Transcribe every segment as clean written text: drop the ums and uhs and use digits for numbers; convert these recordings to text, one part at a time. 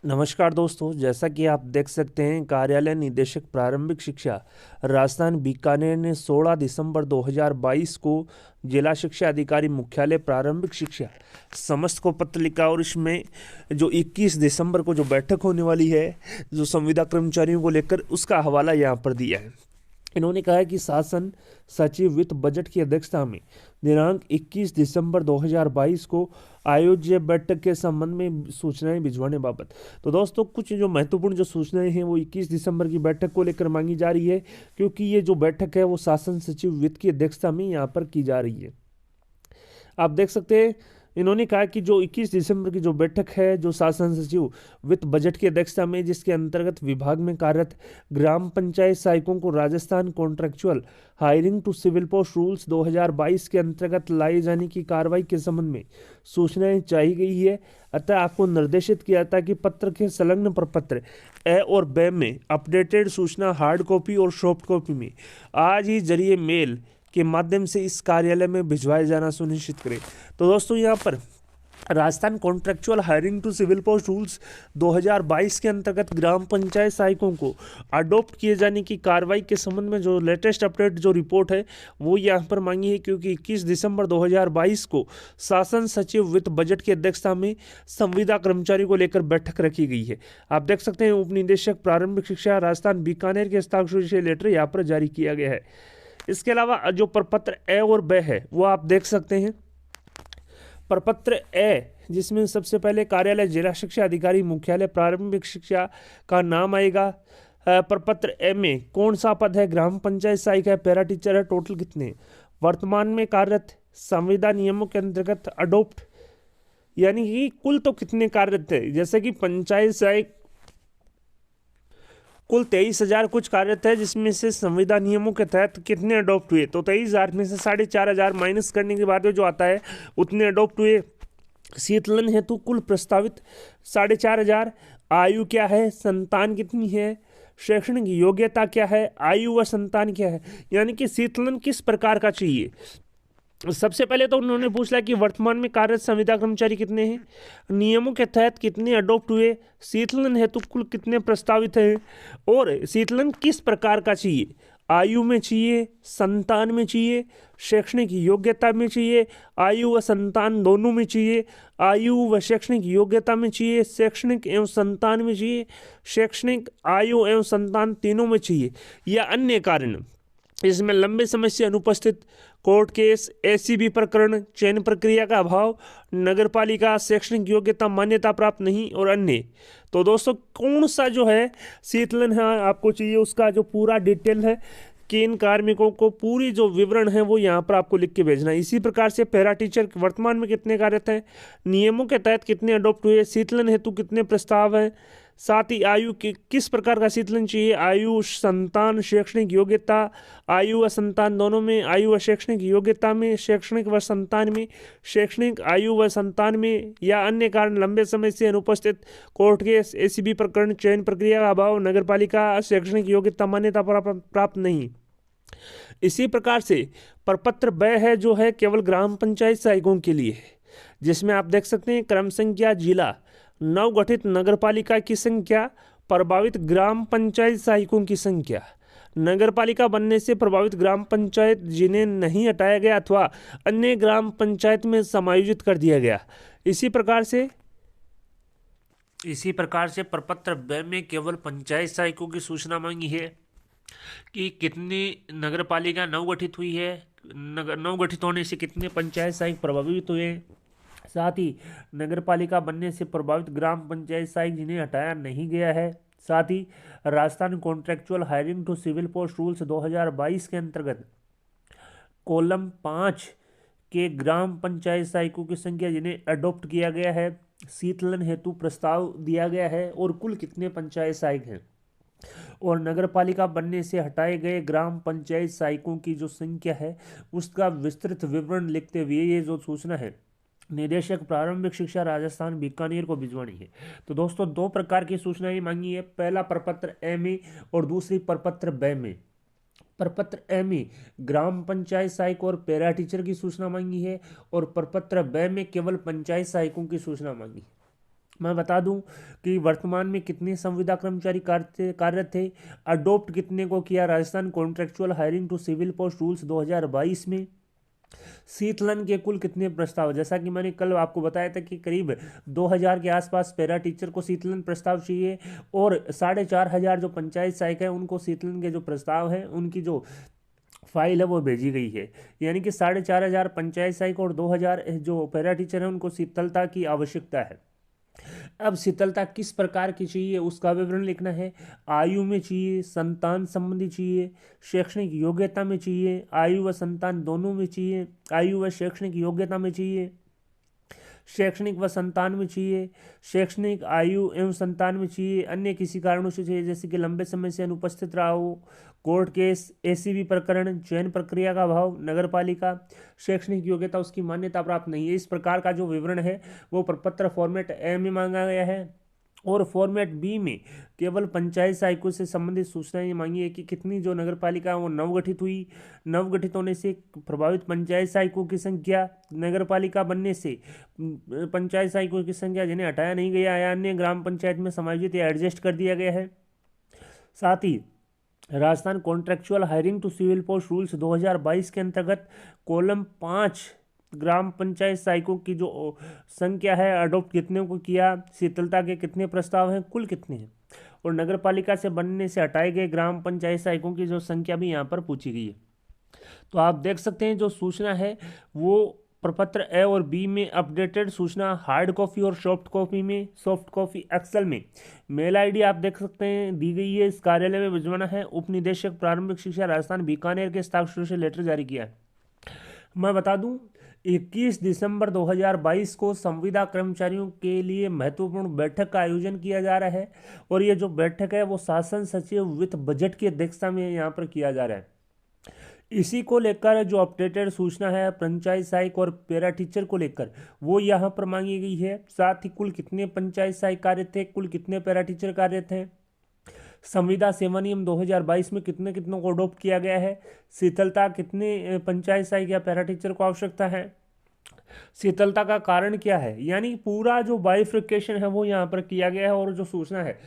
नमस्कार दोस्तों, जैसा कि आप देख सकते हैं, कार्यालय निदेशक प्रारंभिक शिक्षा राजस्थान बीकानेर ने 16 दिसंबर 2022 को जिला शिक्षा अधिकारी मुख्यालय प्रारंभिक शिक्षा समस्त को पत्र लिखा और इसमें जो 21 दिसंबर को जो बैठक होने वाली है जो संविदा कर्मचारियों को लेकर, उसका हवाला यहाँ पर दिया है। इन्होंने कहा है कि शासन सचिव वित्त बजट की अध्यक्षता में दिनांक 21 दिसंबर 2022 को आयोज्य बैठक के संबंध में सूचनाएं भिजवाने बाबत। तो दोस्तों, कुछ जो महत्वपूर्ण जो सूचनाएं हैं वो 21 दिसंबर की बैठक को लेकर मांगी जा रही है, क्योंकि ये जो बैठक है वो शासन सचिव वित्त की अध्यक्षता में यहाँ पर की जा रही है। आप देख सकते हैं, इन्होंने कहा कि जो 21 दिसंबर की जो बैठक है जो शासन सचिव वित्त बजट की अध्यक्षता में, जिसके अंतर्गत विभाग में कार्यरत ग्राम पंचायत सहायकों को Rajasthan contractual hiring to civil post rules 2022 के अंतर्गत लाए जाने की कार्रवाई के संबंध में सूचनाएं चाहिए गई है। अतः आपको निर्देशित किया था कि पत्र के संलग्न प्रपत्र ए और ब में अपडेटेड सूचना हार्ड कॉपी और सॉफ्ट कॉपी में आज ही जरिए मेल के माध्यम से इस कार्यालय में भिजवाया जाना सुनिश्चित करें। तो दोस्तों, यहाँ पर Rajasthan contractual hiring to civil post rules 2022 के अंतर्गत ग्राम पंचायत सहायकों को अडॉप्ट किए जाने की कार्रवाई के संबंध में जो लेटेस्ट अपडेट जो रिपोर्ट है वो यहाँ पर मांगी है, क्योंकि 21 दिसंबर 2022 को शासन सचिव वित्त बजट की अध्यक्षता में संविदा कर्मचारी को लेकर बैठक रखी गई है। आप देख सकते हैं, उप निदेशक प्रारंभिक शिक्षा राजस्थान बीकानेर के हस्ताक्षर से लेटर यहाँ पर जारी किया गया है। इसके अलावा जो प्रपत्र ए और ब है वो आप देख सकते हैं। प्रपत्र ए, जिसमें सबसे पहले कार्यालय जिला शिक्षा अधिकारी मुख्यालय प्रारंभिक शिक्षा का नाम आएगा। प्रपत्र ए में कौन सा पद है? ग्राम पंचायत सहायक है, पैरा टीचर है, टोटल कितने वर्तमान में कार्यरत, संविदा नियमों के अंतर्गत अडोप्ट, यानी कि कुल तो कितने कार्यरत है। जैसे कि पंचायत सहायक कुल 23,000 कुछ कार्यरत है, जिसमें से संविदा नियमों के तहत कितने अडॉप्ट हुए, तो 23,000 में से 4,500 माइनस करने के बाद जो आता है उतने अडॉप्ट हुए। शीतलन हेतु कुल प्रस्तावित 4,500। आयु क्या है, संतान कितनी है, शैक्षणिक योग्यता क्या है, आयु व संतान क्या है, यानी कि शीतलन किस प्रकार का चाहिए। सबसे पहले तो उन्होंने पूछा कि वर्तमान में कार्यरत संविदा कर्मचारी कितने हैं, नियमों के तहत कितने अडॉप्ट हुए, शीतलन हेतु कुल कितने प्रस्तावित हैं, और शीतलन किस प्रकार का चाहिए, आयु में चाहिए, संतान में चाहिए, शैक्षणिक योग्यता में चाहिए, आयु व संतान दोनों में चाहिए, आयु व शैक्षणिक योग्यता में चाहिए, शैक्षणिक एवं संतान में चाहिए, शैक्षणिक आयु एवं संतान तीनों में चाहिए, या अन्य कारण। इसमें लंबे समय से अनुपस्थित, कोर्ट केस, एसीबी प्रकरण, चयन प्रक्रिया का अभाव, नगरपालिका, शैक्षणिक योग्यता मान्यता प्राप्त नहीं, और अन्य। तो दोस्तों, कौन सा जो है शीतलन है आपको चाहिए, उसका जो पूरा डिटेल है कि इन कार्मिकों को पूरी जो विवरण है वो यहाँ पर आपको लिख के भेजना है। इसी प्रकार से पैरा टीचर वर्तमान में कितने कार्यरत हैं, नियमों के तहत कितने अडॉप्ट हुए, शीतलन हेतु कितने प्रस्ताव हैं, साथ ही आयु किस प्रकार का शीतलन चाहिए, आयु, संतान, शैक्षणिक योग्यता, आयु व संतान दोनों में, आयु व शैक्षणिक योग्यता में, शैक्षणिक व संतान में, शैक्षणिक आयु व संतान में, या अन्य कारण, लंबे समय से अनुपस्थित, कोर्ट केस, एसीबी प्रकरण, चयन प्रक्रिया का अभाव, नगरपालिका, शैक्षणिक योग्यता मान्यता प्राप्त नहीं। इसी प्रकार से प्रपत्र ब है जो है केवल ग्राम पंचायत सहायकों के लिए है, जिसमें आप देख सकते हैं क्रम संख्या, जिला, नवगठित नगरपालिका की संख्या, प्रभावित ग्राम पंचायत सहायकों की संख्या, नगरपालिका बनने से प्रभावित ग्राम पंचायत जिन्हें नहीं हटाया गया अथवा अन्य ग्राम पंचायत में समायोजित कर दिया गया। इसी प्रकार से प्रपत्र ब में केवल पंचायत सहायकों की सूचना मांगी है कि कितनी नगरपालिका नवगठित हुई है, नवगठित होने से कितने पंचायत सहायक प्रभावित हुए, साथ ही नगरपालिका बनने से प्रभावित ग्राम पंचायत सहायक जिन्हें हटाया नहीं गया है, साथ ही Rajasthan contractual hiring to civil post rules 2022 के अंतर्गत कॉलम 5 के ग्राम पंचायत सहायकों की संख्या जिन्हें अडॉप्ट किया गया है, शीतलन हेतु प्रस्ताव दिया गया है, और कुल कितने पंचायत सहायक हैं, और नगरपालिका बनने से हटाए गए ग्राम पंचायत सहायकों की जो संख्या है उसका विस्तृत विवरण लिखते हुए ये जो सूचना है निदेशक प्रारंभिक शिक्षा राजस्थान बीकानेर को भिजवानी है। तो दोस्तों, दो प्रकार की सूचनाएं मांगी है, पहला प्रपत्र ए में और दूसरी प्रपत्र ब में। प्रपत्र ए में ग्राम पंचायत सहायक और पैरा टीचर की सूचना मांगी है, और प्रपत्र ब में केवल पंचायत सहायकों की सूचना मांगी है। मैं बता दूं कि वर्तमान में कितने संविदा कर्मचारी कार्यरत थे। अडॉप्ट कितने को किया Rajasthan contractual hiring to civil post rules 2022 में। शीतलन के कुल कितने प्रस्ताव, जैसा कि मैंने कल आपको बताया था कि करीब 2000 के आसपास पैरा टीचर को शीतलन प्रस्ताव चाहिए और 4500 जो पंचायत सहायक है उनको शीतलन के जो प्रस्ताव हैं उनकी जो फाइल है वो भेजी गई है। यानी कि 4500 पंचायत सहायक और 2000 जो पैरा टीचर हैं उनको शीतलता की आवश्यकता है। अब शीतलता किस प्रकार की चाहिए उसका विवरण लिखना है। आयु में चाहिए, संतान संबंधी चाहिए, शैक्षणिक योग्यता में चाहिए, आयु व संतान दोनों में चाहिए, आयु व शैक्षणिक योग्यता में चाहिए, शैक्षणिक व संतान में चाहिए, शैक्षणिक आयु एवं संतान में चाहिए, अन्य किसी कारणों से चाहिए जैसे कि लंबे समय से अनुपस्थित रहा हो, कोर्ट केस, एसीबी प्रकरण, चयन प्रक्रिया का अभाव, नगरपालिका, शैक्षणिक योग्यता उसकी मान्यता प्राप्त नहीं है। इस प्रकार का जो विवरण है वो प्रपत्र फॉर्मेट ए में मांगा गया है और फॉर्मेट बी में केवल पंचायत सहायकों से संबंधित सूचनाएं मांगी है कि कितनी जो नगरपालिका वो नवगठित हुई, नवगठित होने से प्रभावित पंचायत सहायकों की संख्या, नगरपालिका बनने से पंचायत सहायकों की संख्या जिन्हें हटाया नहीं गया या अन्य ग्राम पंचायत में समायोजित या एडजस्ट कर दिया गया है। साथ ही Rajasthan contractual hiring to civil post rules 2022 के अंतर्गत कॉलम 5 ग्राम पंचायत सहायकों की जो संख्या है, अडॉप्ट कितने को किया, शीतलता के कितने प्रस्ताव हैं, कुल कितने हैं, और नगरपालिका से बनने से हटाए गए ग्राम पंचायत सहायकों की जो संख्या भी यहाँ पर पूछी गई है। तो आप देख सकते हैं जो सूचना है वो प्रपत्र ए और बी में अपडेटेड सूचना हार्ड कॉपी और सॉफ्ट कॉपी में, सॉफ्ट कॉपी एक्सेल में मेल आईडी आप देख सकते हैं दी गई है। इस कार्यालय में भिजवाना है। उप निदेशक प्रारंभिक शिक्षा राजस्थान बीकानेर के हस्ताक्षर से लेटर जारी किया है। मैं बता दूं 21 दिसंबर 2022 को संविदा कर्मचारियों के लिए महत्वपूर्ण बैठक का आयोजन किया जा रहा है और ये जो बैठक है वो शासन सचिव वित्त बजट की अध्यक्षता में यहाँ पर किया जा रहा है। इसी को लेकर जो अपडेटेड सूचना है पंचायत सहायक और पैरा टीचर को लेकर वो यहाँ पर मांगी गई है। साथ ही कुल कितने पंचायत सहायक कार्य थे, कुल कितने पैरा टीचर कार्य थे, संविदा सेवा नियम 2022 में कितने कितनों को अडॉप्ट किया गया है, शीतलता कितने पंचायत सहायक या पैरा टीचर को आवश्यकता है, शीतलता का कारण क्या है, यानी पूरा जो बाइफर्केशन है वो यहाँ पर किया गया है और जो सूचना है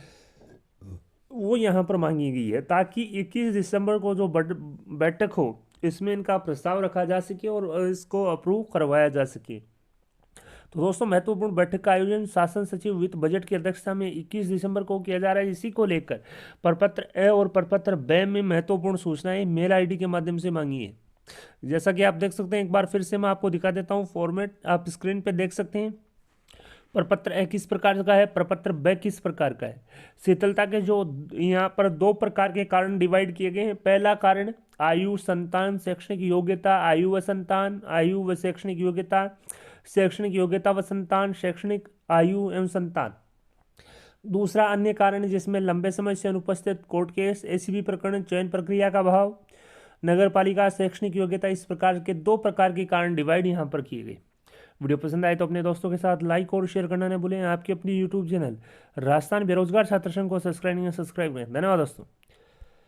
वो यहाँ पर मांगी गई है ताकि 21 दिसंबर को जो बैठक हो इसमें इनका प्रस्ताव रखा जा सके और इसको अप्रूव करवाया जा सके। तो दोस्तों महत्वपूर्ण बैठक का आयोजन शासन सचिव वित्त बजट की अध्यक्षता में 21 दिसंबर को किया जा रहा है। इसी को लेकर प्रपत्र ए और प्रपत्र बी में महत्वपूर्ण सूचनाएं मेल आईडी के माध्यम से मांगी है। जैसा कि आप देख सकते हैं, एक बार फिर से मैं आपको दिखा देता हूँ फॉर्मेट, आप स्क्रीन पे देख सकते हैं। प्रपत्र ए किस प्रकार का है, प्रपत्र बी किस प्रकार का है। शीतलता के जो यहाँ पर दो प्रकार के कारण डिवाइड किए गए हैं। पहला कारण आयु, संतान, शैक्षणिक योग्यता, आयु व संतान, आयु व शैक्षणिक योग्यता, शैक्षणिक योग्यता व संतान, शैक्षणिक आयु एवं संतान। दूसरा अन्य कारण जिसमें लंबे समय से अनुपस्थित, कोर्ट केस, एसीबी प्रकरण, चयन प्रक्रिया का अभाव, नगरपालिका, शैक्षणिक योग्यता। इस प्रकार के दो प्रकार के कारण डिवाइड यहाँ पर किए गए। वीडियो पसंद आए तो अपने दोस्तों के साथ लाइक और शेयर करना न भूलें। आपकी अपनी यूट्यूब चैनल राजस्थान बेरोजगार छात्र संघ को सब्सक्राइब करें। धन्यवाद दोस्तों।